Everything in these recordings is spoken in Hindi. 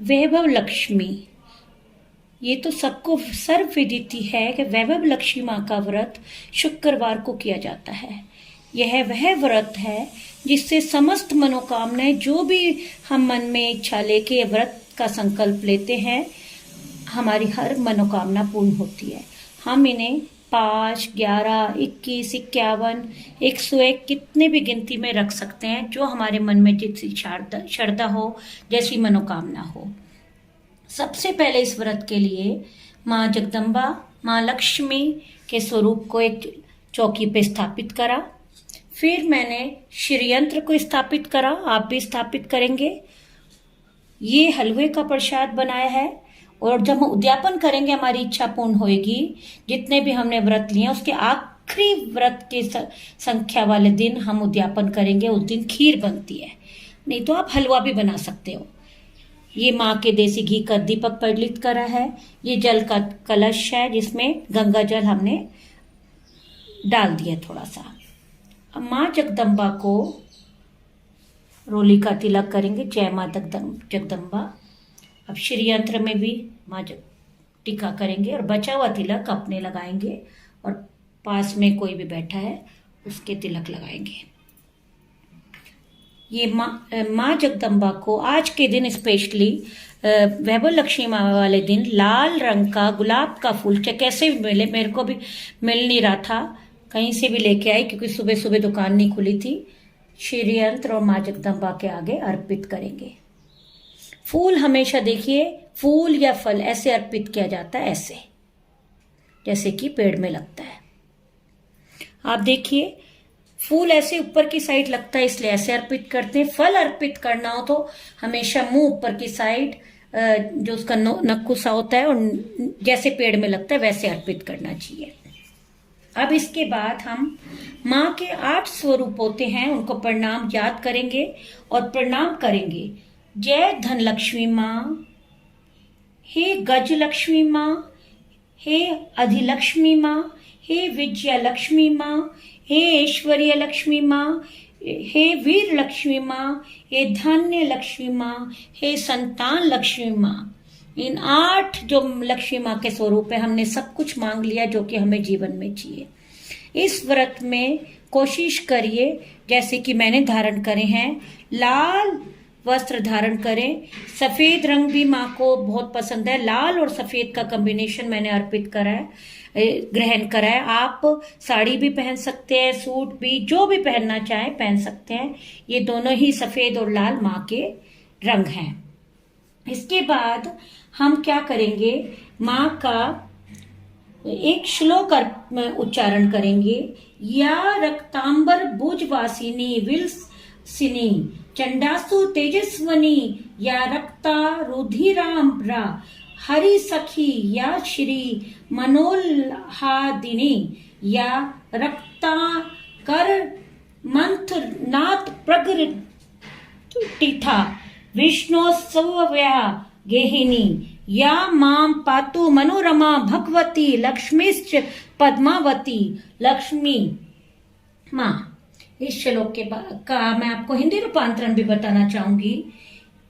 वैभव लक्ष्मी, ये तो सबको सर्वविदित है कि वैभव लक्ष्मी माँ का व्रत शुक्रवार को किया जाता है। यह वह व्रत है जिससे समस्त मनोकामनाएं, जो भी हम मन में इच्छा लेके व्रत का संकल्प लेते हैं, हमारी हर मनोकामना पूर्ण होती है। हम इन्हें 5, 11, 21, 51, 101 कितने भी गिनती में रख सकते हैं, जो हमारे मन में जितनी श्रद्धा हो, जैसी मनोकामना हो। सबसे पहले इस व्रत के लिए माँ जगदम्बा, माँ लक्ष्मी के स्वरूप को एक चौकी पे स्थापित करा। फिर मैंने श्री यंत्र को स्थापित करा, आप भी स्थापित करेंगे। ये हलवे का प्रसाद बनाया है, और जब हम उद्यापन करेंगे हमारी इच्छा पूर्ण होगी। जितने भी हमने व्रत लिए उसके आखिरी व्रत के संख्या वाले दिन हम उद्यापन करेंगे। उस दिन खीर बनती है, नहीं तो आप हलवा भी बना सकते हो। ये माँ के देसी घी का दीपक प्रज्वलित करा है। ये जल का कलश है जिसमें गंगा जल हमने डाल दिया थोड़ा सा। अब माँ जगदम्बा को रोली का तिलक करेंगे। जय माँ जगदम्बा। अब श्री यंत्र में भी माँ टीका करेंगे और बचा हुआ तिलक अपने लगाएंगे, और पास में कोई भी बैठा है उसके तिलक लगाएंगे। ये माँ जगदम्बा को आज के दिन स्पेशली वैभव लक्ष्मी माँ वाले दिन लाल रंग का गुलाब का फूल कैसे भी मिले, मेरे को भी मिल नहीं रहा था, कहीं से भी लेके आई क्योंकि सुबह सुबह दुकान नहीं खुली थी। श्री यंत्र और माँ जगदम्बा के आगे अर्पित करेंगे। फूल हमेशा देखिए, फूल या फल ऐसे अर्पित किया जाता है, ऐसे जैसे कि पेड़ में लगता है। आप देखिए, फूल ऐसे ऊपर की साइड लगता है इसलिए ऐसे अर्पित करते हैं। फल अर्पित करना हो तो हमेशा मुंह ऊपर की साइड, जो उसका नक्कुसा होता है और जैसे पेड़ में लगता है वैसे अर्पित करना चाहिए। अब इसके बाद हम माँ के 8 स्वरूप होते हैं, उनको प्रणाम याद करेंगे और प्रणाम करेंगे। जय धन लक्ष्मी माँ, हे गज लक्ष्मी माँ, हे अधिलक्ष्मी माँ, हे विजया लक्ष्मी माँ, हे ऐश्वर्य लक्ष्मी माँ, हे वीर लक्ष्मी माँ, हे धन्य लक्ष्मी माँ, हे संतान लक्ष्मी माँ। इन 8 जो लक्ष्मी माँ के स्वरूप है, हमने सब कुछ मांग लिया जो कि हमें जीवन में चाहिए। इस व्रत में कोशिश करिए, जैसे कि मैंने धारण करे हैं, लाल वस्त्र धारण करें। सफेद रंग भी माँ को बहुत पसंद है, लाल और सफेद का कॉम्बिनेशन मैंने अर्पित करा है, ग्रहण करा है। आप साड़ी भी पहन सकते हैं, सूट भी, जो भी पहनना चाहे पहन सकते हैं। ये दोनों ही सफेद और लाल माँ के रंग हैं। इसके बाद हम क्या करेंगे, माँ का एक श्लोक उच्चारण करेंगे। या रक्तांबर भुजवासिनी विलसिनी चंडासु तेजस्वनी, या रक्ता रुधिराम्बरा हरि सखी, या श्री मनोल्हादिनी, या रक्ता कर मंथ नाथ प्रगटिथा विष्णोत्सव्या गेहिनी, या माम पातु मनोरमा भगवती लक्ष्मीश्च पद्मावती। लक्ष्मी माँ, इस श्लोक के का मैं आपको हिंदी रूपांतरण भी बताना चाहूंगी।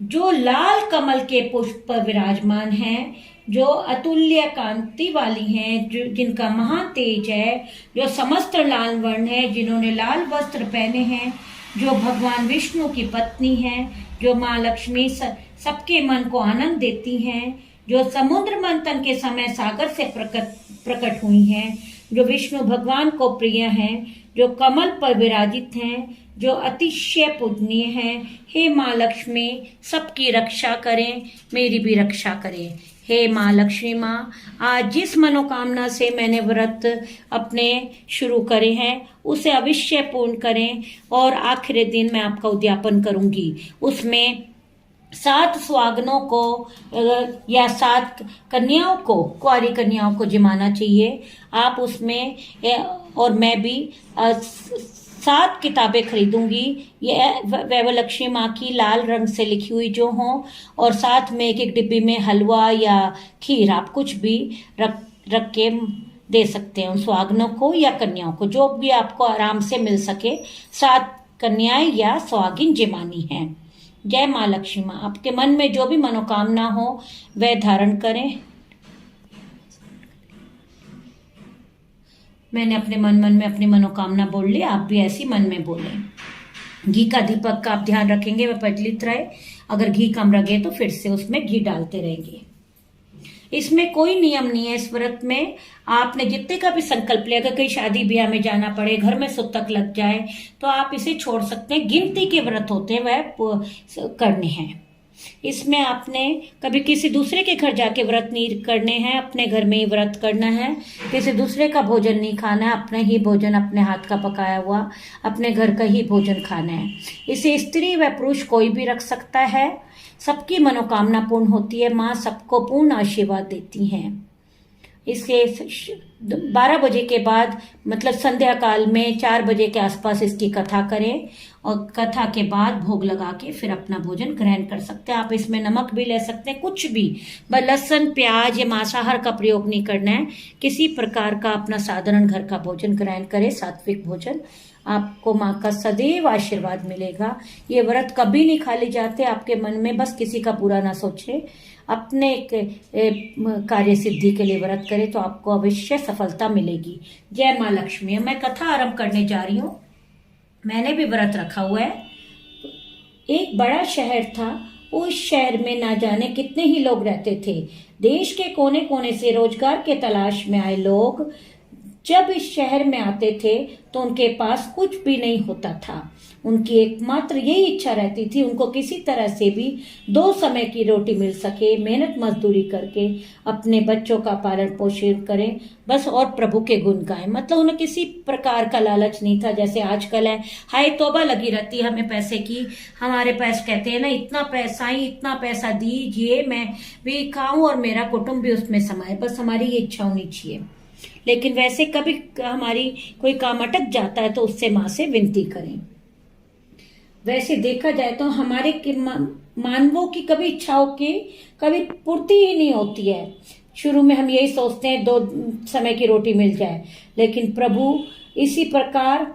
जो लाल कमल के पुष्प पर विराजमान हैं, जो अतुल्य कांति वाली हैं, जो जिनका महा तेज है, जो समस्त लाल वर्ण है, जिन्होंने लाल वस्त्र पहने हैं, जो भगवान विष्णु की पत्नी हैं, जो माँ लक्ष्मी सबके मन को आनंद देती हैं, जो समुद्र मंथन के समय सागर से प्रकट हुई हैं, जो विष्णु भगवान को प्रिय हैं, जो कमल पर विराजित हैं, जो अतिशय पूजनीय हैं। हे माँ लक्ष्मी, सबकी रक्षा करें, मेरी भी रक्षा करें। हे माँ लक्ष्मी माँ, आज जिस मनोकामना से मैंने व्रत अपने शुरू करे हैं उसे अवश्य पूर्ण करें, और आखिरी दिन मैं आपका उद्यापन करूंगी। उसमें 7 सुहागनों को या 7 कन्याओं को, कुंवारी कन्याओं को जिमाना चाहिए। आप उसमें, और मैं भी 7 किताबें खरीदूंगी, ये वैभव लक्ष्मी माँ की लाल रंग से लिखी हुई जो हों, और साथ में एक डिब्बी में हलवा या खीर, आप कुछ भी रख के दे सकते हैं उन सुहागनों को या कन्याओं को, जो भी आपको आराम से मिल सके। 7 कन्याएं या सुहागिन जिमानी हैं। जय माँ लक्ष्मी माँ। आपके मन में जो भी मनोकामना हो वह धारण करें। मैंने अपने मन में अपनी मनोकामना बोल ली, आप भी ऐसी मन में बोलें। घी का दीपक का आप ध्यान रखेंगे वह प्रज्वलित रहे। अगर घी कम लगे तो फिर से उसमें घी डालते रहेंगे। इसमें कोई नियम नहीं है। इस व्रत में आपने जितने का भी संकल्प लिया, अगर कहीं शादी ब्याह में जाना पड़े, घर में सुतक लग जाए तो आप इसे छोड़ सकते हैं। गिनती के व्रत होते हैं वह करने हैं। इसमें आपने कभी किसी दूसरे के घर जाके व्रत नहीं करने हैं, अपने घर में ही व्रत करना है। किसी दूसरे का भोजन नहीं खाना है, अपने ही भोजन, अपने हाथ का पकाया हुआ अपने घर का ही भोजन खाना है। इसे स्त्री व पुरुष कोई भी रख सकता है। सबकी मनोकामना पूर्ण होती है। माँ सबको पूर्ण आशीर्वाद देती हैं। इसके 12 बजे के बाद मतलब संध्या काल में 4 बजे के आसपास इसकी कथा करें और कथा के बाद भोग लगा के फिर अपना भोजन ग्रहण कर सकते हैं। आप इसमें नमक भी ले सकते हैं, कुछ भी, बस लहसुन प्याज या मांसाहार का प्रयोग नहीं करना है। किसी प्रकार का अपना साधारण घर का भोजन ग्रहण करें, सात्विक भोजन। आपको माँ का सदैव आशीर्वाद मिलेगा। ये व्रत कभी नहीं खाली जाते। आपके मन में बस किसी का बुरा ना सोचे, अपने कार्य सिद्धि के लिए व्रत करें तो आपको अवश्य सफलता मिलेगी। जय माँ लक्ष्मी। मैं कथा आरंभ करने जा रही हूँ। मैंने भी व्रत रखा हुआ है। एक बड़ा शहर था। उस शहर में ना जाने कितने ही लोग रहते थे। देश के कोने कोने से रोजगार के तलाश में आए लोग जब इस शहर में आते थे तो उनके पास कुछ भी नहीं होता था। उनकी एकमात्र यही इच्छा रहती थी, उनको किसी तरह से भी 2 समय की रोटी मिल सके, मेहनत मजदूरी करके अपने बच्चों का पालन पोषण करें बस, और प्रभु के गुण गाएं। मतलब उन्हें किसी प्रकार का लालच नहीं था। जैसे आजकल है, हाय तौबा लगी रहती है हमें पैसे की। हमारे पास कहते हैं ना, इतना पैसा ही, इतना पैसा दीजिए, मैं भी खाऊं और मेरा कुटुंब भी उसमें समाये। बस हमारी ये इच्छा होनी चाहिए। लेकिन वैसे कभी हमारी कोई काम अटक जाता है तो उससे माँ से विनती करें। वैसे देखा जाए तो हमारे मानवों की कभी इच्छाओं की कभी पूर्ति ही नहीं होती है। शुरू में हम यही सोचते हैं 2 समय की रोटी मिल जाए, लेकिन प्रभु इसी प्रकार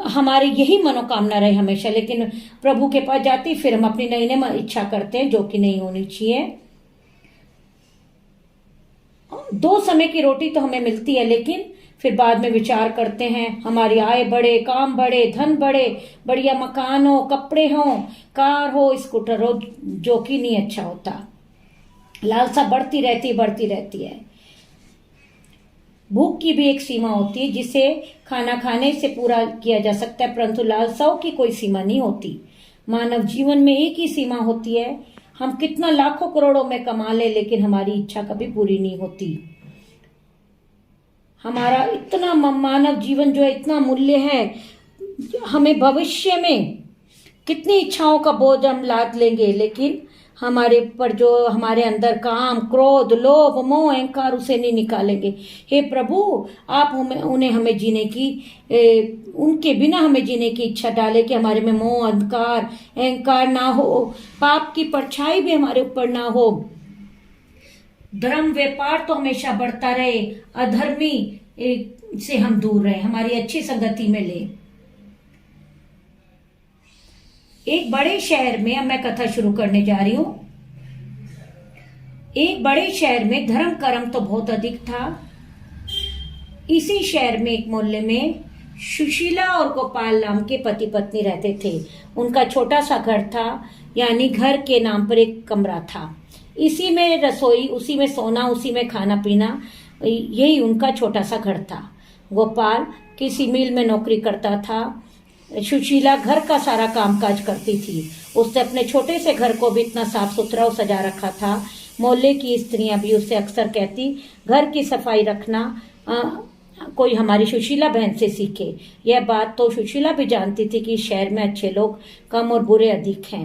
हमारी यही मनोकामना रहे हमेशा। लेकिन प्रभु के पास जाती फिर हम अपनी नई नई इच्छा करते हैं जो कि नहीं होनी चाहिए। 2 समय की रोटी तो हमें मिलती है, लेकिन फिर बाद में विचार करते हैं हमारी आय बढ़े, काम बढ़े, धन बढ़े, बढ़िया मकान हो, कपड़े हो, कार हो, स्कूटर हो, जो कि नहीं अच्छा होता। लालसा बढ़ती रहती है। भूख की भी एक सीमा होती है जिसे खाना खाने से पूरा किया जा सकता है, परंतु लालसाओं की कोई सीमा नहीं होती। मानव जीवन में एक ही सीमा होती है। हम कितना लाखों करोड़ों में कमा ले, लेकिन हमारी इच्छा कभी पूरी नहीं होती। हमारा इतना मानव जीवन जो है इतना मूल्य है, हमें भविष्य में कितनी इच्छाओं का बोझ हम लाद लेंगे, लेकिन हमारे पर जो हमारे अंदर काम, क्रोध, लोभ, मोह, अहंकार, उसे नहीं निकालेंगे। हे प्रभु, आप उन्हें हमें जीने की, उनके बिना हमें जीने की इच्छा डाले कि हमारे में मोह, अंधकार, अहंकार ना हो, पाप की परछाई भी हमारे ऊपर ना हो। धर्म व्यापार तो हमेशा बढ़ता रहे, अधर्मी से हम दूर रहे, हमारी अच्छी संगति में ले। एक बड़े शहर में, अब मैं कथा शुरू करने जा रही हूं। एक बड़े शहर में धर्म कर्म तो बहुत अधिक था। इसी शहर में एक मोहल्ले में सुशीला और गोपाल नाम के पति पत्नी रहते थे। उनका छोटा सा घर था, यानी घर के नाम पर एक कमरा था। इसी में रसोई, उसी में सोना, उसी में खाना पीना, यही उनका छोटा सा घर था। गोपाल किसी मिल में नौकरी करता था। सुशीला घर का सारा कामकाज करती थी। उसने अपने छोटे से घर को भी इतना साफ सुथरा और सजा रखा था। मोहल्ले की स्त्रियां भी उससे अक्सर कहती, घर की सफाई रखना कोई हमारी सुशीला बहन से सीखे। यह बात तो सुशीला भी जानती थी कि शहर में अच्छे लोग कम और बुरे अधिक हैं।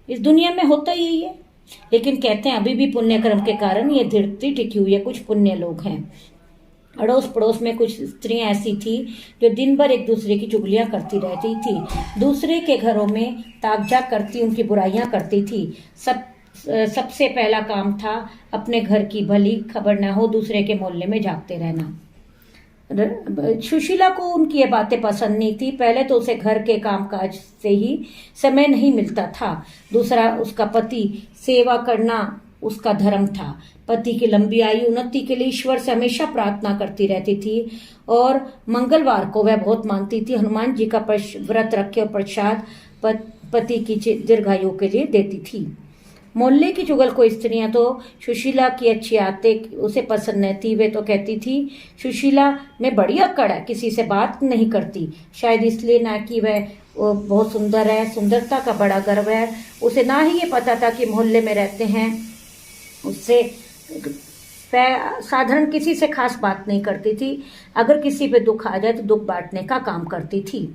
इस दुनिया में होता यही है, लेकिन कहते हैं अभी भी पुण्य कर्म के कारण ये धरती टिकी हुई है। कुछ पुण्य लोग हैं। अड़ोस पड़ोस में कुछ स्त्रियां ऐसी थी जो दिन भर एक दूसरे की चुगलियां करती रहती थी, दूसरे के घरों में ताकझाक करती, उनकी बुराइयां करती थी। सबसे पहला काम था अपने घर की भली खबर न हो दूसरे के मोहल्ले में झांकते रहना। सुशीला को उनकी ये बातें पसंद नहीं थी। पहले तो उसे घर के कामकाज से ही समय नहीं मिलता था, दूसरा उसका पति सेवा करना उसका धर्म था। पति की लंबी आयु उन्नति के लिए ईश्वर से हमेशा प्रार्थना करती रहती थी और मंगलवार को वह बहुत मानती थी हनुमान जी का व्रत रखे और प्रसाद पति की दीर्घायु के लिए देती थी। मोहल्ले की चुगलखोर स्त्रियां तो सुशीला की अच्छी आदतें उसे पसंद नहीं थी। वे तो कहती थी सुशीला में बड़ी अक्कड़ है, किसी से बात नहीं करती, शायद इसलिए ना कि वह बहुत सुंदर है, सुंदरता का बड़ा गर्व है। उसे ना ही ये पता था कि मोहल्ले में रहते हैं, उससे साधारण किसी से खास बात नहीं करती थी। अगर किसी पे दुख आ जाए तो दुख बांटने का काम करती थी।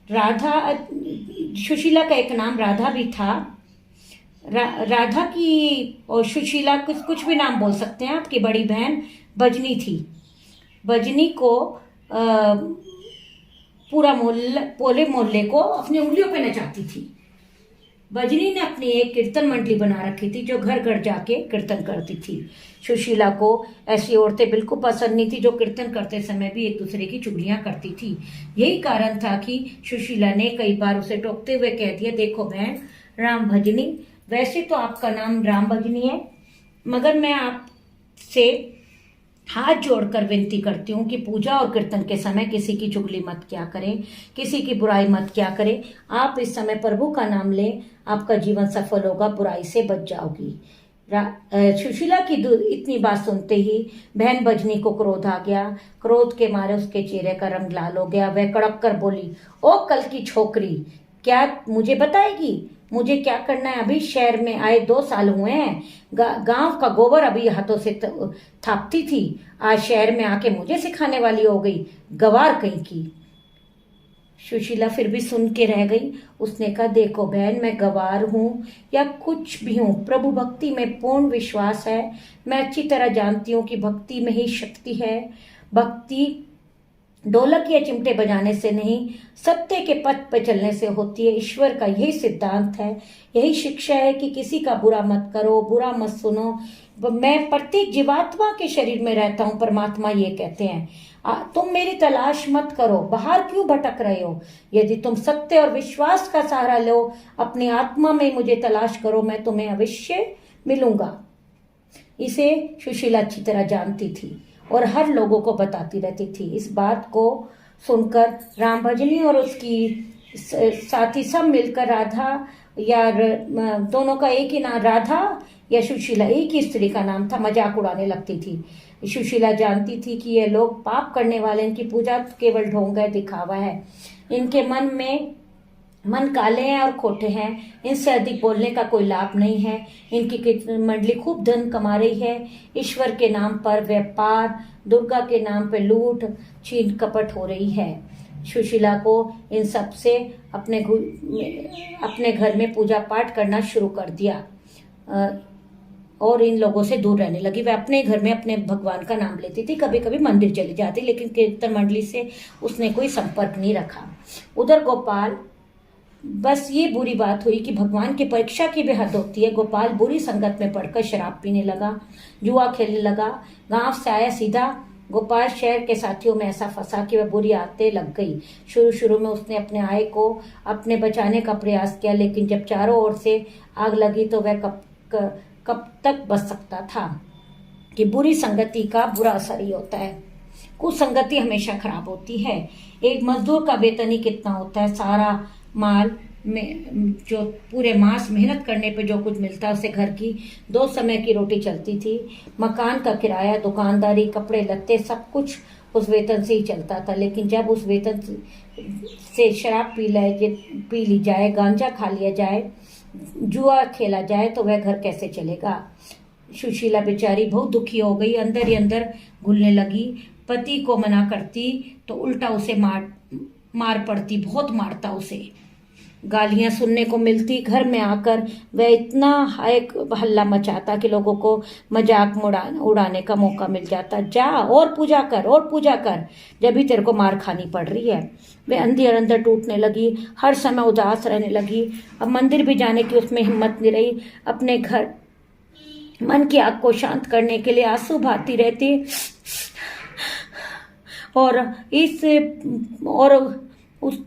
राधा, सुशीला का एक नाम राधा भी था। राधा की और सुशीला कुछ भी नाम बोल सकते हैं। आपकी बड़ी बहन बजनी थी। बजनी को पूरे मोहल्ले को अपनी उंगलियों पे नचाती थी। बजनी ने अपनी एक कीर्तन मंडली बना रखी थी जो घर घर जाके कीर्तन करती थी। सुशीला को ऐसी औरतें बिल्कुल पसंद नहीं थी जो कीर्तन करते समय भी एक दूसरे की चुगलियां करती थी। यही कारण था कि सुशीला ने कई बार उसे टोकते हुए कह दिया, देखो बहन राम भजनी, वैसे तो आपका नाम राम भजनी है, मगर मैं आपसे हाथ जोड़कर विनती करती हूँ कि पूजा और कीर्तन के समय किसी की चुगली मत किया करें, किसी की बुराई मत किया करें। आप इस समय प्रभु का नाम लें, आपका जीवन सफल होगा, बुराई से बच जाओगी। सुशीला की इतनी बात सुनते ही बहन बजनी को क्रोध आ गया। क्रोध के मारे उसके चेहरे का रंग लाल हो गया। वह कड़क कर बोली, ओ कल की छोकरी, क्या मुझे बताएगी मुझे क्या करना है? अभी शहर में आए 2 साल हुए हैं, गांव का गोबर अभी हाथों से थापती थी, आज शहर में आके मुझे सिखाने वाली हो गई, गवार कहीं की। सुशीला फिर भी सुन के रह गई। उसने कहा, देखो बहन, मैं गवार हूँ या कुछ भी हूँ, प्रभु भक्ति में पूर्ण विश्वास है। मैं अच्छी तरह जानती हूँ कि भक्ति में ही शक्ति है। भक्ति ढोलक या चिमटे बजाने से नहीं, सत्य के पथ पर चलने से होती है। ईश्वर का यही सिद्धांत है, यही शिक्षा है कि किसी का बुरा मत करो, बुरा मत सुनो। मैं प्रत्येक जीवात्मा के शरीर में रहता हूँ, परमात्मा ये कहते हैं। तुम मेरी तलाश मत करो, बाहर क्यों भटक रहे हो? यदि तुम सत्य और विश्वास का सहारा लो, अपनी आत्मा में मुझे तलाश करो, मैं तुम्हें अवश्य मिलूंगा। इसे सुशीला अच्छी तरह जानती थी और हर लोगों को बताती रहती थी। इस बात को सुनकर राम भजनी और उसकी साथी सब मिलकर राधा या दोनों का एक ही नाम, राधा या सुशीला एक ही स्त्री का नाम था, मजाक उड़ाने लगती थी। सुशीला जानती थी कि ये लोग पाप करने वाले, इनकी पूजा केवल ढोंग है, दिखावा है। इनके मन काले हैं और खोटे हैं, इनसे अधिक बोलने का कोई लाभ नहीं है। इनकी मंडली खूब धन कमा रही है। ईश्वर के नाम पर व्यापार, दुर्गा के नाम पर लूट छीन कपट हो रही है। सुशीला को इन सब से अपने घर में पूजा पाठ करना शुरू कर दिया और इन लोगों से दूर रहने लगी। वह अपने घर में अपने भगवान का नाम लेती थी, कभी कभी मंदिर चली जाती, लेकिन कीर्तन मंडली से उसने कोई संपर्क नहीं रखा। उधर गोपाल, बस ये बुरी बात हुई कि भगवान की परीक्षा की भी हद होती है। गोपाल बुरी संगत में पड़कर शराब पीने लगा, जुआ खेलने लगा। गांव से आया सीधा गोपाल शहर के साथियों में ऐसा फंसा कि वह बुरी आदतें लग गई। शुरू में उसने अपने आय को अपने बचाने का प्रयास किया, लेकिन जब चारों ओर से आग लगी तो वह कब तक बच सकता था। कि बुरी संगति का बुरा असर ही होता है। कुसंगति हमेशा खराब होती है। एक मजदूर का वेतन ही कितना होता है? सारा माल में जो पूरे मास मेहनत करने पे जो कुछ मिलता है, उसे घर की 2 समय की रोटी चलती थी। मकान का किराया, दुकानदारी, कपड़े लत्ते, सब कुछ उस वेतन से ही चलता था। लेकिन जब उस वेतन से शराब पी ली जाए, गांजा खा लिया जाए, जुआ खेला जाए, तो वह घर कैसे चलेगा? सुशीला बेचारी बहुत दुखी हो गई, अंदर ही अंदर घुलने लगी। पति को मना करती तो उल्टा उसे मार पड़ती, बहुत मारता उसे, गालियां सुनने को मिलती। घर में आकर वह इतना हल्ला मचाता कि लोगों को मजाक उड़ाने का मौका मिल जाता। जा और पूजा कर, जब भी तेरे को मार खानी पड़ रही है। वह अंदर टूटने लगी, हर समय उदास रहने लगी। अब मंदिर भी जाने की उसमें हिम्मत नहीं रही। मन की आग को शांत करने के लिए आंसू बहाती रहती और इस और उस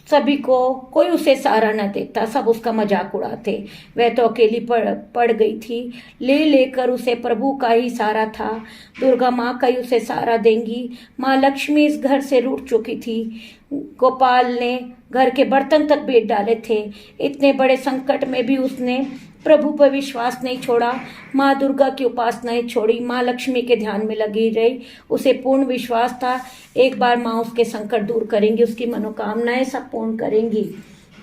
सभी को कोई उसे सहारा न देता, सब उसका मजाक उड़ाते। वह तो अकेली पड़ गई थी, ले लेकर उसे प्रभु का ही सहारा था। दुर्गा माँ का ही उसे सहारा देंगी। माँ लक्ष्मी इस घर से रूठ चुकी थी। गोपाल ने घर के बर्तन तक बेच डाले थे। इतने बड़े संकट में भी उसने प्रभु पर विश्वास नहीं छोड़ा। माँ दुर्गा की उपासना ही छोड़ी, माँ लक्ष्मी के ध्यान में लगी रही। उसे पूर्ण विश्वास था एक बार माँ उसके संकट दूर करेंगी, उसकी मनोकामनाएं सब पूर्ण करेंगी।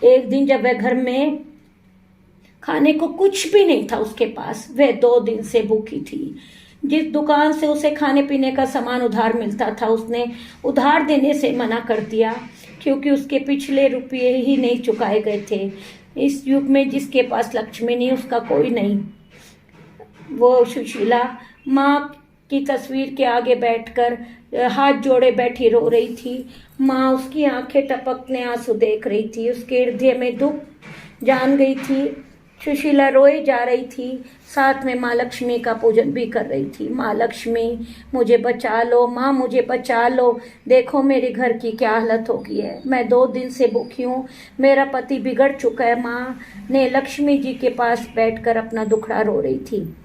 एक दिन जब वह घर में खाने को कुछ भी नहीं था उसके पास, वह 2 दिन से भूखी थी। जिस दुकान से उसे खाने पीने का सामान उधार मिलता था, उसने उधार देने से मना कर दिया, क्योंकि उसके पिछले रुपये ही नहीं चुकाए गए थे। इस युग में जिसके पास लक्ष्मी नहीं, उसका कोई नहीं। वो सुशीला माँ की तस्वीर के आगे बैठकर हाथ जोड़े बैठी रो रही थी। माँ उसकी आंखें टपकने आंसू देख रही थी। उसके हृदय में दुख जान गई थी। सुशीला रोए जा रही थी, साथ में माँ लक्ष्मी का पूजन भी कर रही थी। माँ लक्ष्मी मुझे बचा लो, माँ मुझे बचा लो, देखो मेरे घर की क्या हालत हो गई है। मैं 2 दिन से भूखी हूँ, मेरा पति बिगड़ चुका है। माँ ने लक्ष्मी जी के पास बैठकर अपना दुखड़ा रो रही थी।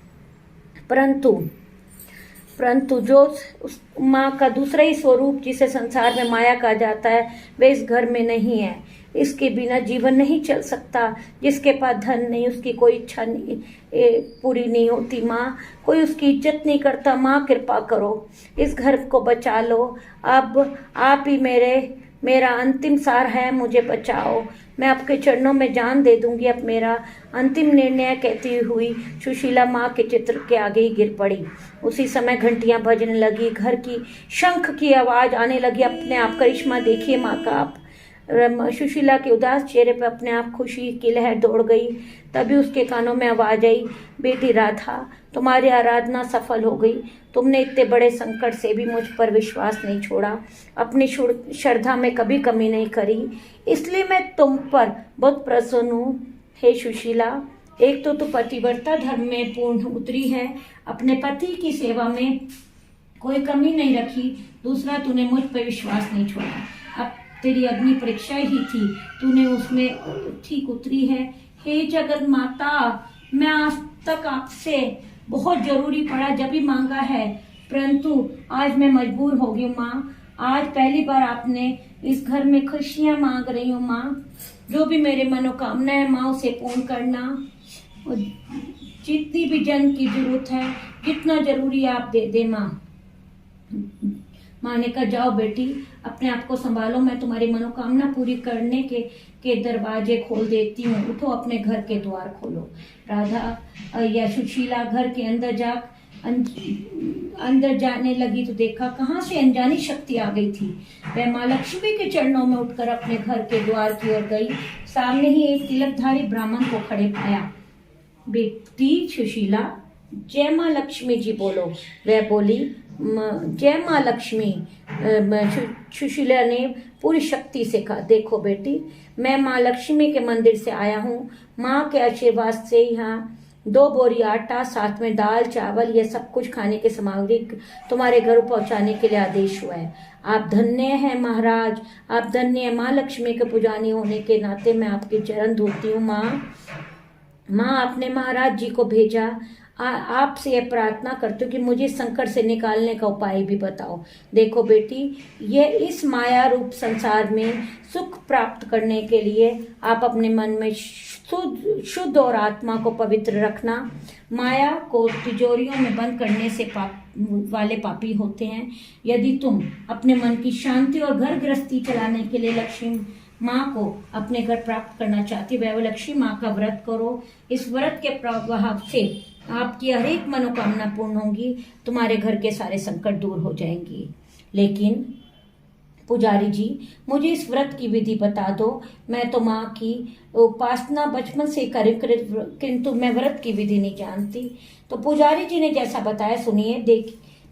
परंतु जो उस माँ का दूसरा ही स्वरूप, जिसे संसार में माया कहा जाता है, वे इस घर में नहीं है। इसके बिना जीवन नहीं चल सकता। जिसके पास धन नहीं, उसकी कोई इच्छा नहीं पूरी नहीं होती। माँ कोई उसकी इज्जत नहीं करता। माँ कृपा करो, इस घर को बचा लो। अब आप ही मेरा अंतिम सार है, मुझे बचाओ। मैं आपके चरणों में जान दे दूंगी, अब मेरा अंतिम निर्णय, कहती हुई सुशीला माँ के चित्र के आगे ही गिर पड़ी। उसी समय घंटियां बजने लगी, घर की शंख की आवाज आने लगी। अपने आप करिश्मा देखिए माँ का आप। सुशीला के उदास चेहरे पर अपने आप खुशी की लहर दौड़ गई। तभी उसके कानों में आवाज आई, बेटी राधा, तुम्हारी आराधना सफल हो गई। तुमने इतने बड़े संकट से भी मुझ पर विश्वास नहीं छोड़ा, अपनी श्रद्धा में कभी कमी नहीं करी, इसलिए मैं तुम पर बहुत प्रसन्न हूँ। हे सुशीला, एक तो तू पतिव्रता धर्म में पूर्ण उतरी है, अपने पति की सेवा में कोई कमी नहीं रखी। दूसरा, तूने मुझ पर विश्वास नहीं छोड़ा। अब तेरी अग्नि परीक्षा ही थी, तूने उसमें ठीक उतरी है। हे जगत माता, मैं आज तक आपसे बहुत जरूरी पड़ा जब भी मांगा है, परंतु आज मैं मजबूर हो गई हूँ माँ। आज पहली बार आपने इस घर में खुशियां मांग रही हूँ माँ। जो भी मेरे मनोकामना है माँ, उसे पूर्ण करना। और जितनी भी जन की जरूरत है, जितना जरूरी आप दे दे माँ। माँ ने कहा, जाओ बेटी, अपने आप को संभालो, मैं तुम्हारी मनोकामना पूरी करने के दरवाजे खोल देती हूँ। उठो, अपने घर के द्वार खोलो। राधा या सुशीला घर के अंदर जाने लगी तो देखा कहाँ से अनजानी शक्ति आ गई थी। वह माँ लक्ष्मी के चरणों में उठकर अपने घर के द्वार की ओर गई। सामने ही एक तिलकधारी ब्राह्मण को खड़े पाया। बेटी सुशीला, जय माँ लक्ष्मी जी बोलो। वह बोली, जय माँ लक्ष्मी। सुशीला ने पूरी शक्ति से कहा, देखो बेटी, मैं माँ लक्ष्मी के मंदिर से आया हूँ। माँ के आशीर्वाद से यहाँ 2 बोरी आटा, साथ में दाल चावल, ये सब कुछ खाने की सामग्री तुम्हारे घर पहुँचाने के लिए आदेश हुआ है। आप धन्य हैं महाराज, आप धन्य हैं। माँ लक्ष्मी के पुजानी होने के नाते मैं आपके चरण धोती हूँ माँ। आपने महाराज जी को भेजा। आपसे यह प्रार्थना करती हूँ कि मुझे संकट से निकालने का उपाय भी बताओ। देखो बेटी, ये इस माया रूप संसार में सुख प्राप्त करने के लिए आप अपने मन में शुद्ध और आत्मा को पवित्र रखना। माया को तिजोरियों में बंद करने से वाले पापी होते हैं। यदि तुम अपने मन की शांति और घर गृहस्थी चलाने के लिए लक्ष्मी माँ को अपने घर प्राप्त करना चाहती, वह लक्ष्मी माँ का व्रत करो। इस व्रत के प्रभाव से आपकी हर एक मनोकामना पूर्ण होगी, तुम्हारे घर के सारे संकट दूर हो जाएंगी। लेकिन पुजारी जी, मुझे इस व्रत की विधि बता दो। मैं तो माँ की उपासना बचपन से करी, किंतु मैं व्रत की विधि नहीं जानती। तो पुजारी जी ने जैसा बताया सुनिए।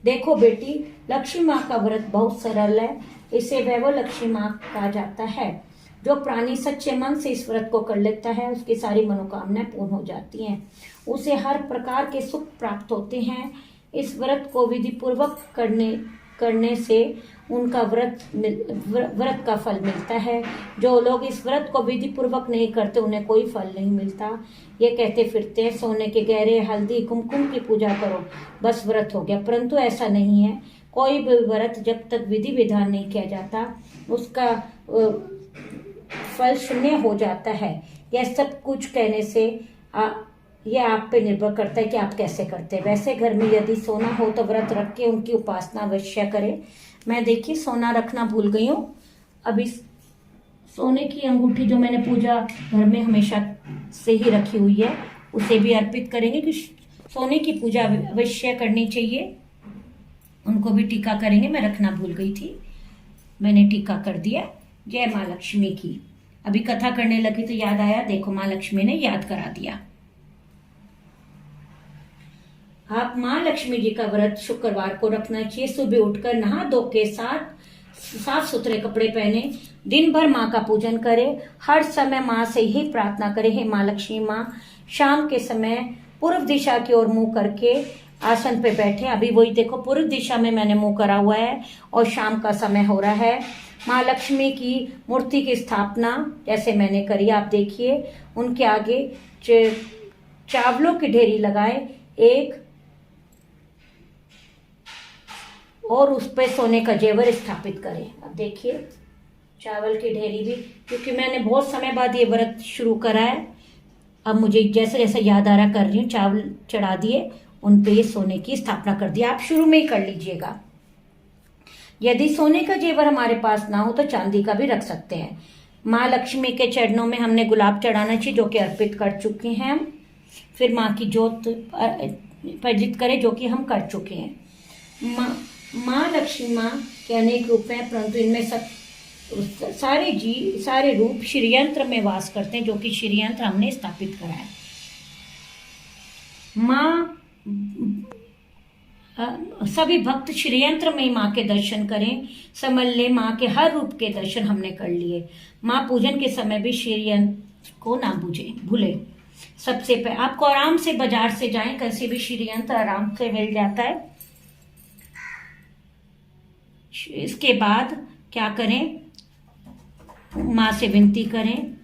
देखो बेटी, लक्ष्मी माँ का व्रत बहुत सरल है। इसे वैभव लक्ष्मी माँ कहा जाता है। जो प्राणी सच्चे मन से इस व्रत को कर लेता है उसकी सारी मनोकामनाएं पूर्ण हो जाती हैं, उसे हर प्रकार के सुख प्राप्त होते हैं। इस व्रत को विधि पूर्वक करने से उनका व्रत का फल मिलता है। जो लोग इस व्रत को विधि पूर्वक नहीं करते उन्हें कोई फल नहीं मिलता। ये कहते फिरते हैं सोने के गहरे, हल्दी, कुमकुम की पूजा करो बस व्रत हो गया, परंतु ऐसा नहीं है। कोई भी व्रत जब तक विधि विधान नहीं किया जाता उसका फल शून्य हो जाता है। यह सब कुछ कहने से यह आप पे निर्भर करता है कि आप कैसे करते हैं। वैसे घर में यदि सोना हो तो व्रत रख के उनकी उपासना अवश्य करें। मैं देखिए सोना रखना भूल गई हूँ। अभी सोने की अंगूठी जो मैंने पूजा घर में हमेशा से ही रखी हुई है उसे भी अर्पित करेंगे कि सोने की पूजा अवश्य करनी चाहिए। उनको भी टीका करेंगे, मैं रखना भूल गई थी, मैंने टीका कर दिया। जय माँ लक्ष्मी की। अभी कथा करने लगी तो याद आया, देखो माँ लक्ष्मी ने याद करा दिया। आप माँ लक्ष्मी जी का व्रत शुक्रवार को रखना चाहिए। सुबह उठकर नहा धो के साफ सुथरे कपड़े पहने, दिन भर माँ का पूजन करें। हर समय माँ से ही प्रार्थना करें, हे माँ लक्ष्मी माँ। शाम के समय पूर्व दिशा की ओर मुंह करके आसन पे बैठे। अभी वही देखो पूर्व दिशा में मैंने मुंह करा हुआ है और शाम का समय हो रहा है। माँ लक्ष्मी की मूर्ति की स्थापना जैसे मैंने करी, आप देखिए। उनके आगे चावलों की ढेरी लगाए एक, और उस पर सोने का जेवर स्थापित करें। अब देखिए चावल की ढेरी भी, क्योंकि मैंने बहुत समय बाद ये व्रत शुरू करा है, अब मुझे जैसे जैसे याद आ रहा कर रही हूँ। चावल चढ़ा दिए, उन पे सोने की स्थापना कर दी। आप शुरू में ही कर लीजिएगा। यदि सोने का जेवर हमारे पास ना हो तो चांदी का भी रख सकते हैं। माँ लक्ष्मी के चरणों में हमने गुलाब चढ़ाना चाहिए जो कि अर्पित कर चुके हैं हम। फिर माँ की जोत प्रज्वलित करें जो कि हम कर चुके हैं। माँ लक्ष्मी माँ के अनेक रूप हैं, परंतु इनमें सब सारे रूप श्रीयंत्र में वास करते हैं जो कि श्रीयंत्र हमने स्थापित करा है। माँ सभी भक्त श्रीयंत्र में माँ के दर्शन करें। समझ ले माँ के हर रूप के दर्शन हमने कर लिए। माँ पूजन के समय भी श्रीयंत्र को ना भूले। सबसे पहले आपको आराम से बाजार से जाएं, कैसे भी श्रीयंत्र आराम से मिल जाता है। इसके बाद क्या करें, माँ से विनती करें,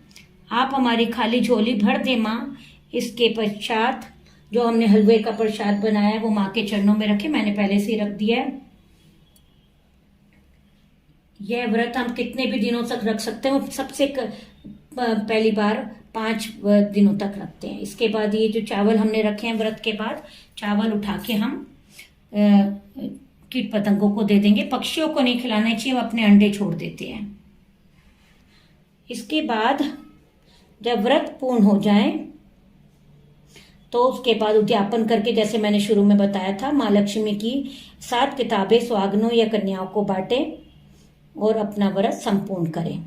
आप हमारी खाली झोली भर दे माँ। इसके पश्चात जो हमने हलवे का प्रसाद बनाया है वो माँ के चरणों में रखे, मैंने पहले से ही रख दिया है। यह व्रत हम कितने भी दिनों तक रख सकते हैं, सबसे पहली बार 5 दिनों तक रखते हैं। इसके बाद ये जो चावल हमने रखे हैं व्रत के बाद, चावल उठा के हम कीट पतंगों को दे देंगे। पक्षियों को नहीं खिलाना चाहिए, वो अपने अंडे छोड़ देते हैं। इसके बाद जब व्रत पूर्ण हो जाए तो उसके बाद उद्यापन करके, जैसे मैंने शुरू में बताया था, माँ लक्ष्मी की 7 किताबें सुहागनों या कन्याओं को बांटें और अपना व्रत संपूर्ण करें।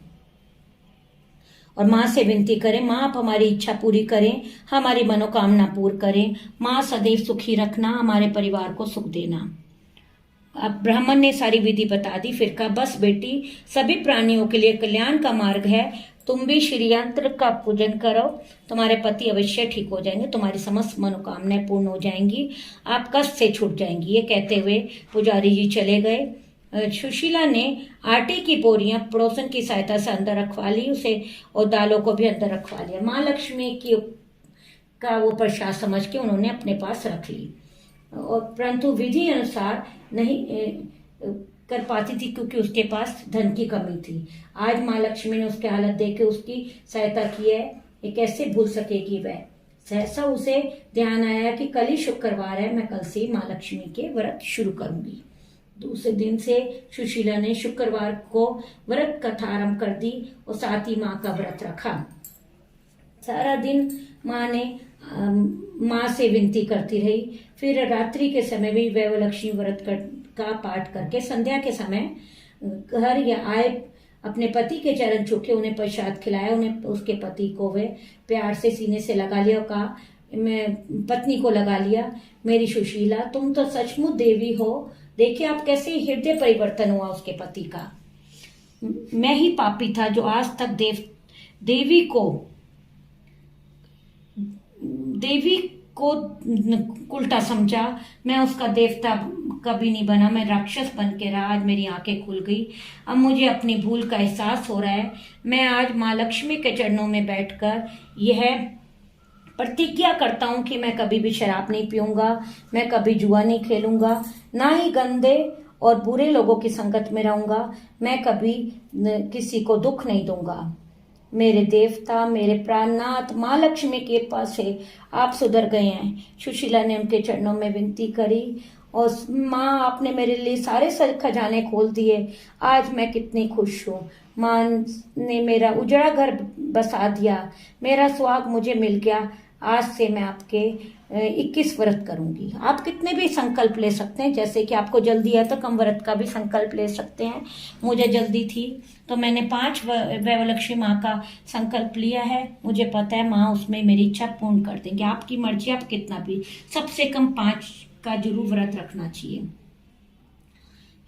और माँ से विनती करें, माँ आप हमारी इच्छा पूरी करें, हमारी मनोकामना पूर्ण करें। माँ सदैव सुखी रखना, हमारे परिवार को सुख देना। अब ब्राह्मण ने सारी विधि बता दी। फिर कहा बस बेटी, सभी प्राणियों के लिए कल्याण का मार्ग है, तुम भी श्रीयंत्र का पूजन करो, तुम्हारे पति अवश्य ठीक हो जाएंगे, तुम्हारी समस्त मनोकामनाएं पूर्ण हो जाएंगी, आप कष्ट से छूट जाएंगी। ये कहते हुए पुजारी जी चले गए। सुशीला ने आटे की बोरियां पड़ोसन की सहायता से अंदर रखवा ली उसे, और दालों को भी अंदर रखवा लिया। माँ लक्ष्मी का वो प्रसाद समझ के उन्होंने अपने पास रख ली, और परंतु विधि अनुसार नहीं कर पाती थी क्योंकि उसके पास धन की कमी थी। आज माँ लक्ष्मी ने उसकी हालत देख के उसकी सहायता की है। ये कैसे भूल सकेगी वह। सहसा उसे ध्यान आया कि कल ही शुक्रवार है, मैं कल से माँ लक्ष्मी के व्रत शुरू करूंगी। दूसरे दिन से सुशीला ने शुक्रवार को व्रत कथा आरंभ कर दी और साथ ही माँ का व्रत रखा। सारा दिन माँ से विनती करती रही। फिर रात्रि के समय भी वह लक्ष्मी व्रत का पाठ करके संध्या के समय घर या आए अपने पति के चरण छूके उन्हें प्रसाद खिलाया। उन्हें उसके पति को वे प्यार से सीने से लगा लिया और कहा, मैं पत्नी को लगा लिया, मेरी सुशीला तुम तो सचमुच देवी हो। देखिए आप कैसे हृदय परिवर्तन हुआ उसके पति का। मैं ही पापी था जो आज तक देवी को उल्टा समझा। मैं उसका देवता कभी नहीं बना, मैं राक्षस बन के रहा। आज मेरी आंखें खुल गई, अब मुझे अपनी भूल का एहसास हो रहा है। मैं आज माँ लक्ष्मी के चरणों में बैठकर यह प्रतिज्ञा करता हूँ कि मैं कभी भी शराब नहीं पीऊंगा, मैं कभी जुआ नहीं खेलूंगा, ना ही गंदे और बुरे लोगों की संगत में रहूंगा, मैं कभी किसी को दुख नहीं दूंगा। मेरे देवता, मेरे प्राणनाथ माँ लक्ष्मी के पास से आप सुधर गए हैं। सुशीला ने उनके चरणों में विनती करी और माँ आपने मेरे लिए सारे खजाने खोल दिए, आज मैं कितनी खुश हूँ। माँ ने मेरा उजड़ा घर बसा दिया, मेरा सुहाग मुझे मिल गया। आज से मैं आपके 21 व्रत करूंगी। आप कितने भी संकल्प ले सकते हैं, जैसे कि आपको जल्दी है तो कम व्रत का भी संकल्प ले सकते हैं। मुझे जल्दी थी तो मैंने 5 वैभवलक्ष्मी माँ का संकल्प लिया है। मुझे पता है माँ उसमें मेरी इच्छा पूर्ण कर देंगे। आपकी मर्जी, आप कितना भी, सबसे कम 5 का जरूर व्रत रखना चाहिए।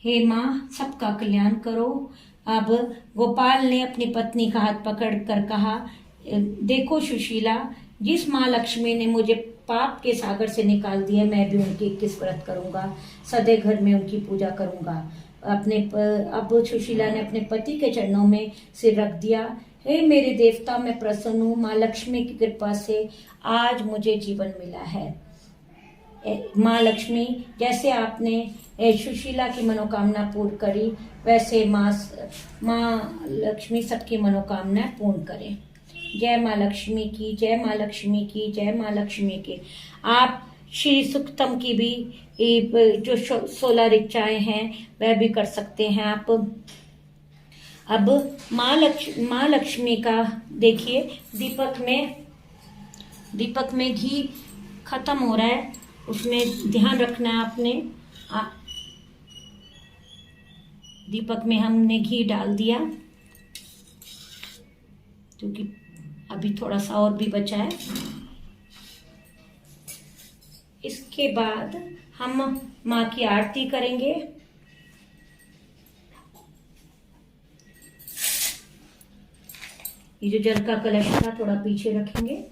हे माँ, सबका कल्याण करो। अब गोपाल ने अपनी पत्नी का हाथ पकड़ कर कहा, देखो सुशीला, जिस माँ लक्ष्मी ने मुझे पाप के सागर से निकाल दिया, मैं भी उनकी 21 व्रत करूंगा, सदैव घर में उनकी पूजा करूंगा। अब सुशीला ने अपने पति के चरणों में सिर रख दिया। हे मेरे देवता, मैं प्रसन्न हूँ। माँ लक्ष्मी की कृपा से आज मुझे जीवन मिला है। माँ लक्ष्मी, जैसे आपने सुशीला की मनोकामना पूर्ण करी, वैसे माँ लक्ष्मी सबकी मनोकामना पूर्ण करें। जय माँ लक्ष्मी की, जय माँ लक्ष्मी की, जय माँ लक्ष्मी की। आप श्री सुक्तम की भी जो 16 ऋचाएं हैं वह भी कर सकते हैं आप। अब माँ लक्ष्मी का देखिए, दीपक में घी खत्म हो रहा है, उसमें ध्यान रखना है आपने। दीपक में हमने घी डाल दिया क्योंकि अभी थोड़ा सा और भी बचा है। इसके बाद हम माँ की आरती करेंगे। ये जो जल का कलश था थोड़ा पीछे रखेंगे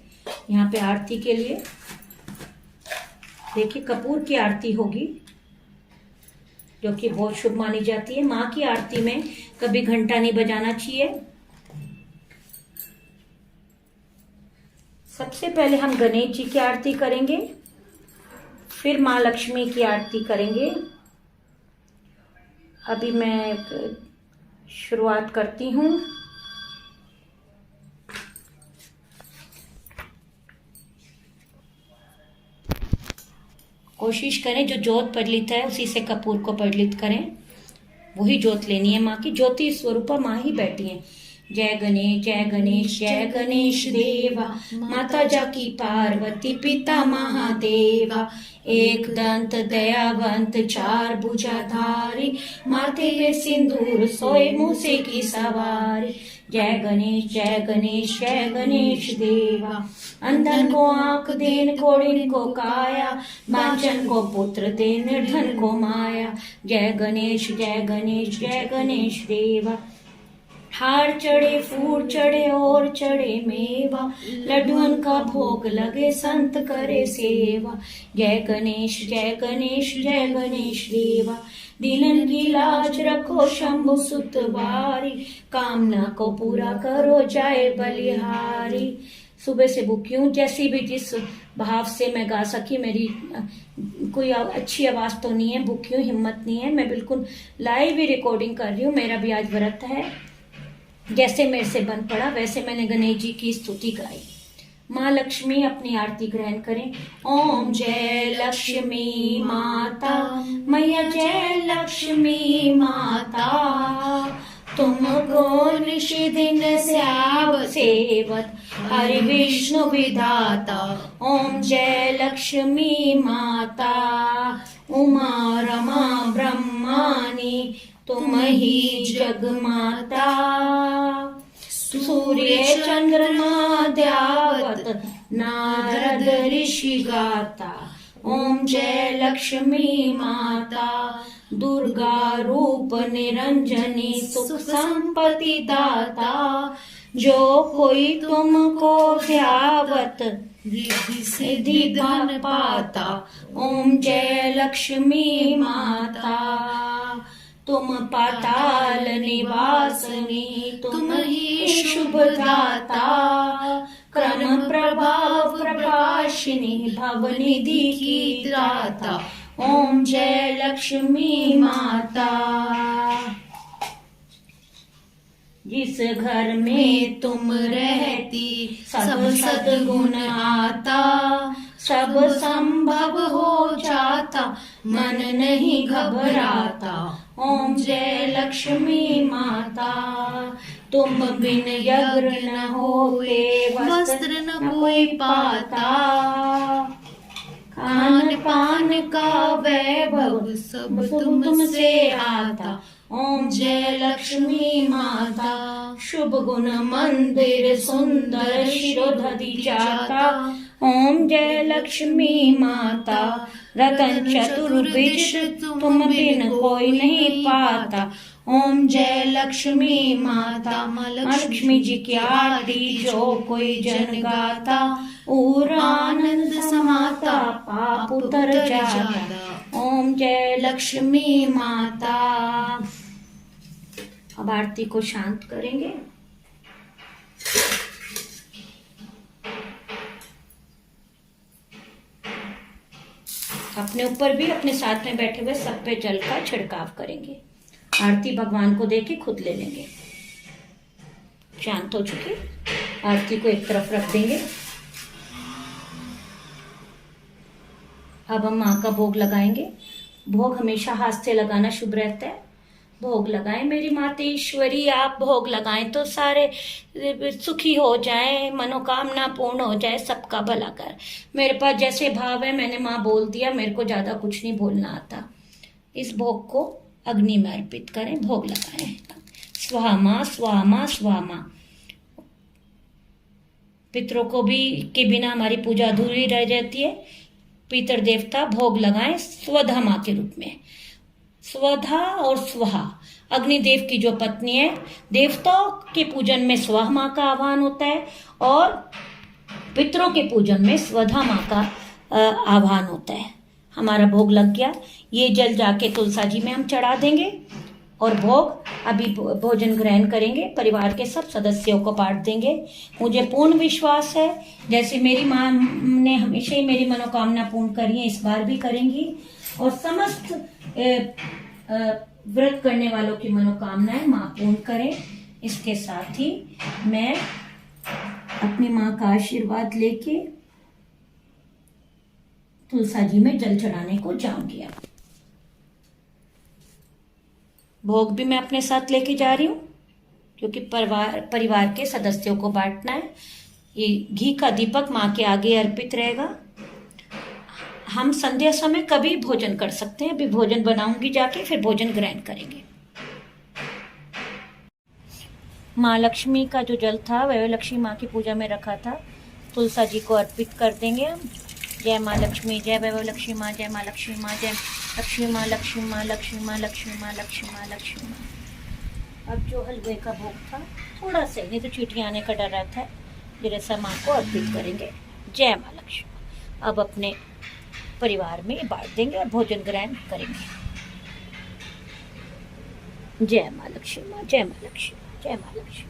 यहाँ पे आरती के लिए। देखिए, कपूर की आरती होगी जो कि बहुत शुभ मानी जाती है। माँ की आरती में कभी घंटा नहीं बजाना चाहिए। सबसे पहले हम गणेश जी की आरती करेंगे, फिर माँ लक्ष्मी की आरती करेंगे। अभी मैं शुरुआत करती हूँ। कोशिश करें जो ज्योत प्रज्वलित है उसी से कपूर को प्रज्वलित करें, वही ज्योत लेनी है। माँ की ज्योति स्वरूपा माँ ही बैठी है। जय गणेश, जय गणेश, जय गणेश देवा, माता जाकी पार्वती, पिता महादेवा, एक दंत दयावंत, 4 भुजाधारी, माथे पे सिंदूर, सोए मूसे की सवारी। जय गणेश, जय गणेश, जय गणेश देवा, अंधन को आंख देन, कोढ़िन को काया, बांचन को पुत्र दे, निर्धन को माया। जय गणेश, जय गणेश, जय गणेश देवा, हार चढ़े, फूल चढ़े और चढ़े मेवा, लड्डुअन का भोग लगे, संत करे सेवा। जय गणेश, जय गणेश, जय गणेश देवा, दीनन की लाज रखो शंभु सुतवारी, कामना को पूरा करो जाए बलिहारी। सुबह से भूखी हूँ, जैसी भी जिस भाव से मैं गा सकी, मेरी कोई अच्छी आवाज तो नहीं है, भूखी हूँ, हिम्मत नहीं है, मैं बिल्कुल लाइव ही रिकॉर्डिंग कर रही हूँ। मेरा भी आज व्रत है, जैसे मेरे से बन पड़ा वैसे मैंने गणेश जी की स्तुति गाई। माँ लक्ष्मी अपनी आरती ग्रहण करें। ओम जय लक्ष्मी माता, मैया जय लक्ष्मी माता, तुमको निश दिन सेवत, हरि विष्णु विधाता। ओम जय लक्ष्मी माता, उमा रमा ब्रह्मानी, तुम ही जग माता, सूर्य चंद्रमा द्यावत, नारद ऋषि गाता। ओम जय लक्ष्मी माता, दुर्गा रूप निरंजनी सुख संपत्ति दाता, जो कोई तुमको ध्यावत रिद्धि सिद्धि धन पाता। ओम जय लक्ष्मी माता। तुम पाताल निवासनी, तुम ही शुभदाता, क्रम प्रभाव प्रकाशिनी, भवनिधि की त्राता। ओम जय लक्ष्मी माता। जिस घर में तुम रहती सब सद्गुण आता, सब संभव हो जाता, मन नहीं घबराता। ओम जय लक्ष्मी माता। तुम बिन यज्ञ न होते, वस्त्र न कोई पाता, खान पान का वैभव सब तुमसे आता। ओम जय लक्ष्मी माता। शुभ गुण मंदिर सुंदर शिरोधि जाता। ओम जय लक्ष्मी माता। रतन चतुर्भुज तुम बिन कोई नहीं पाता। ओम जय लक्ष्मी माता। माँ लक्ष्मी जी की आरती जो कोई जन गाता, और आनंद समाता, पाप उतर जाता। ओम जय लक्ष्मी माता। अब आरती को शांत करेंगे। अपने ऊपर भी अपने साथ में बैठे हुए सब पे जल का छिड़काव करेंगे। आरती भगवान को देके खुद ले लेंगे। शांत हो चुकी, आरती को एक तरफ रख देंगे। अब हम माँ का भोग लगाएंगे। भोग हमेशा हाथ से लगाना शुभ रहता है। भोग लगाएं मेरी माता ईश्वरी, आप भोग लगाएं तो सारे सुखी हो जाएं, मनोकामना पूर्ण हो जाए, सबका भला कर। मेरे पास जैसे भाव है मैंने माँ बोल दिया, मेरे को ज्यादा कुछ नहीं बोलना आता। इस भोग को अग्नि में अर्पित करें, भोग लगाएं। स्वाहा स्वाहा स्वाहा। पितरों को भी के बिना हमारी पूजा अधूरी रह जाती है। पितर देवता भोग लगाएं स्वधा माँ के रूप में। स्वधा और स्वाहा अग्निदेव की जो पत्नी है, देवताओं के पूजन में स्वाहा माँ का आह्वान होता है और पितरों के पूजन में स्वधा माँ का आह्वान होता है। हमारा भोग लग गया। ये जल जाके तुलसा जी में हम चढ़ा देंगे और भोग अभी भोजन ग्रहण करेंगे। परिवार के सब सदस्यों को बांट देंगे। मुझे पूर्ण विश्वास है जैसे मेरी माँ ने हमेशा ही मेरी मनोकामना पूर्ण करी है, इस बार भी करेंगी। और समस्त व्रत करने वालों की मनोकामनाएं माँ पूर्ण करें। इसके साथ ही मैं अपनी माँ का आशीर्वाद लेके तुलसा जी में जल चढ़ाने को जाऊंगी। अब भोग भी मैं अपने साथ लेके जा रही हूँ क्योंकि परिवार के सदस्यों को बांटना है। ये घी का दीपक माँ के आगे अर्पित रहेगा। हम संध्या समय कभी भोजन कर सकते हैं। अभी भोजन बनाऊंगी जाके, फिर भोजन ग्रहण करेंगे। माँ लक्ष्मी का जो जल था वह लक्ष्मी माँ की पूजा में रखा था, तुलसा जी को अर्पित कर देंगे हम। जय माँ लक्ष्मी, जय वैभव लक्ष्मी माँ, जय माँ लक्ष्मी माँ, जय लक्ष्मी माँ, लक्ष्मी माँ, लक्ष्मी माँ, लक्ष्मी माँ, लक्ष्मी माँ, लक्ष्मी माँ। अब जो हलवे का भोग था थोड़ा सा, नहीं तो चींटियाँ आने का डर रहता है, जरा सा माँ को अर्पित करेंगे। जय माँ लक्ष्मी। अब अपने परिवार में बांट देंगे और भोजन ग्रहण करेंगे। जय माँ लक्ष्मी माँ, जय माँ लक्ष्मी, जय माँ लक्ष्मी।